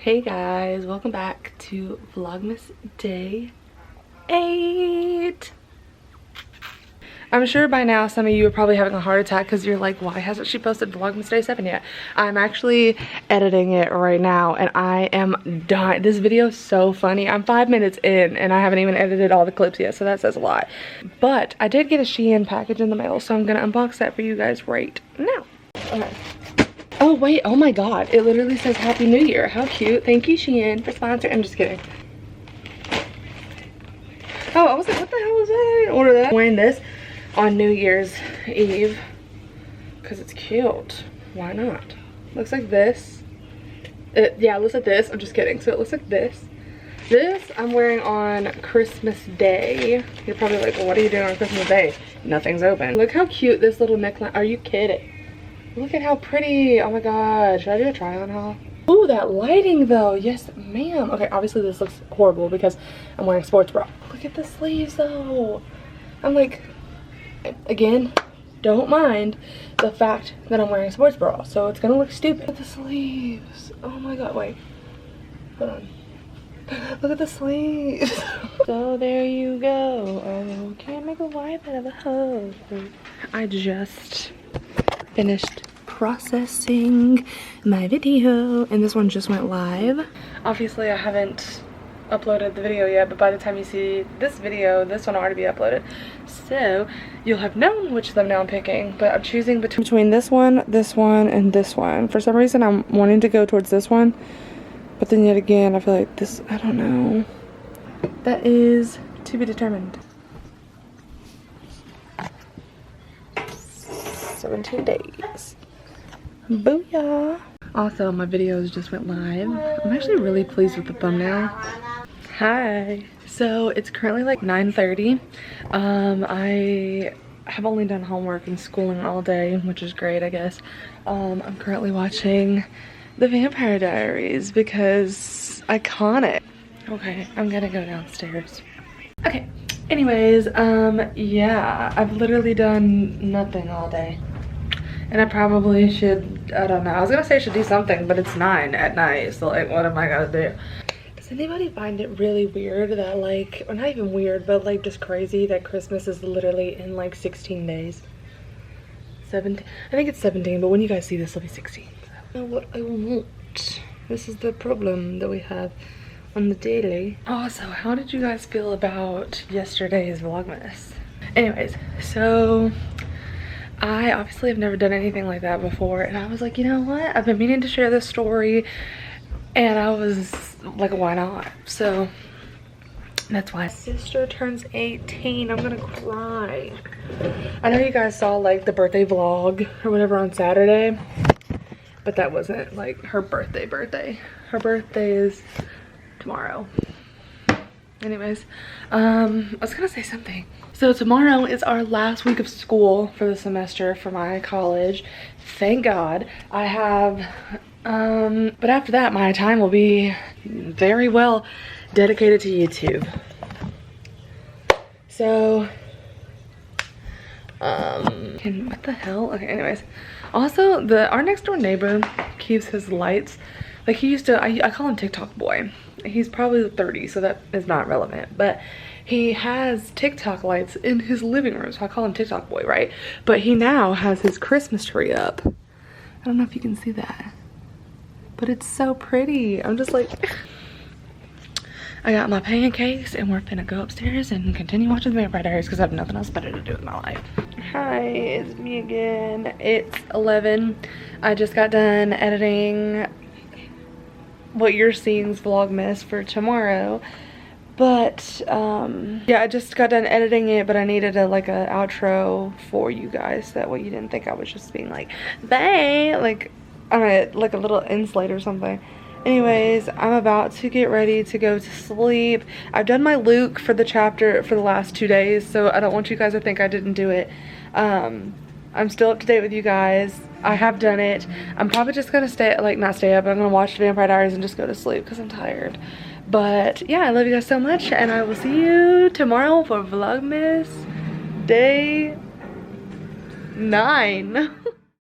Hey guys, welcome back to Vlogmas Day 8. I'm sure by now some of you are probably having a heart attack because you're like, why hasn't she posted Vlogmas Day 7 yet? I'm actually editing it right now and I am dying. This video is so funny. I'm 5 minutes in and I haven't even edited all the clips yet, so that says a lot. But I did get a Shein package in the mail, so I'm gonna unbox that for you guys right now. Okay. Oh wait, oh my god, it literally says Happy New Year. How cute. Thank you, Shein, for sponsoring. I'm just kidding. Oh, I was like, what the hell was that? I didn't order that. I'm wearing this on New Year's Eve because it's cute. Why not? Looks like this. Yeah, it looks like this. I'm just kidding. So it looks like this. This I'm wearing on Christmas Day. You're probably like, well, what are you doing on Christmas Day? Nothing's open. Look how cute this little neckline. Are you kidding? Look at how pretty. Oh my god. Should I do a try on haul? Ooh, that lighting though. Yes, ma'am. Okay, obviously this looks horrible because I'm wearing a sports bra. Look at the sleeves though. I'm like, again, don't mind the fact that I'm wearing a sports bra, so it's gonna look stupid. Look at the sleeves. Oh my god, wait. Hold on. Look at the sleeves. So there you go. Oh, can't make a wife out of a hoe. I just finished processing my video and this one just went live. Obviously I haven't uploaded the video yet, but by the time you see this video, this one will already be uploaded, so you'll have known which thumbnail I'm picking. But I'm choosing between this one, and this one. For some reason I'm wanting to go towards this one, but then yet again I feel like this, I don't know. That is to be determined. 17 days. Booyah! Also, my videos just went live. I'm actually really pleased with the thumbnail. Hi! So, it's currently like 9:30. I have only done homework and schooling all day, which is great, I guess. I'm currently watching The Vampire Diaries because iconic. Okay, I'm gonna go downstairs. Okay, anyways, yeah, I've literally done nothing all day. And I probably should, I don't know. I was gonna say I should do something, but it's 9 at night, so like, what am I gonna do? Does anybody find it really weird that like, or not even weird, but like just crazy that Christmas is literally in like 16 days? 17, I think it's 17, but when you guys see this, it'll be 16. So, what I want. This is the problem that we have on the daily. Also, how did you guys feel about yesterday's Vlogmas? Anyways, so I obviously have never done anything like that before, and I was like, you know what? I've been meaning to share this story, and I was like, why not? So that's why. My sister turns 18. I'm gonna cry. I know you guys saw like the birthday vlog or whatever on Saturday, but that wasn't like her birthday. Her birthday is tomorrow. Anyways, I was gonna say something. So tomorrow is our last week of school for the semester for my college. Thank God. I have, but after that, my time will be very well dedicated to YouTube. So, what the hell? Okay, anyways. Also, our next door neighbor keeps his lights, like he used to, I call him TikTok boy. He's probably 30, so that is not relevant, but he has TikTok lights in his living room, so I call him TikTok boy, right? But he now has his Christmas tree up. I don't know if you can see that, but it's so pretty. I'm just like, I got my pancakes and we're finna go upstairs and continue watching The Vampire Diaries because I have nothing else better to do with my life. Hi, it's me again. It's 11. I just got done editing what you're seeing's Vlogmas for tomorrow. But yeah, I just got done editing it, but I needed a outro for you guys, that way you didn't think I was just being like, bye, like I don't know, like a little insulate or something. Anyways, I'm about to get ready to go to sleep. I've done my Luke for the chapter for the last 2 days, so I don't want you guys to think I didn't do it. I'm still up to date with you guys. I have done it. I'm probably just gonna not stay up, but I'm gonna watch The Vampire Diaries and just go to sleep because I'm tired. But yeah, I love you guys so much, and I will see you tomorrow for Vlogmas Day 9.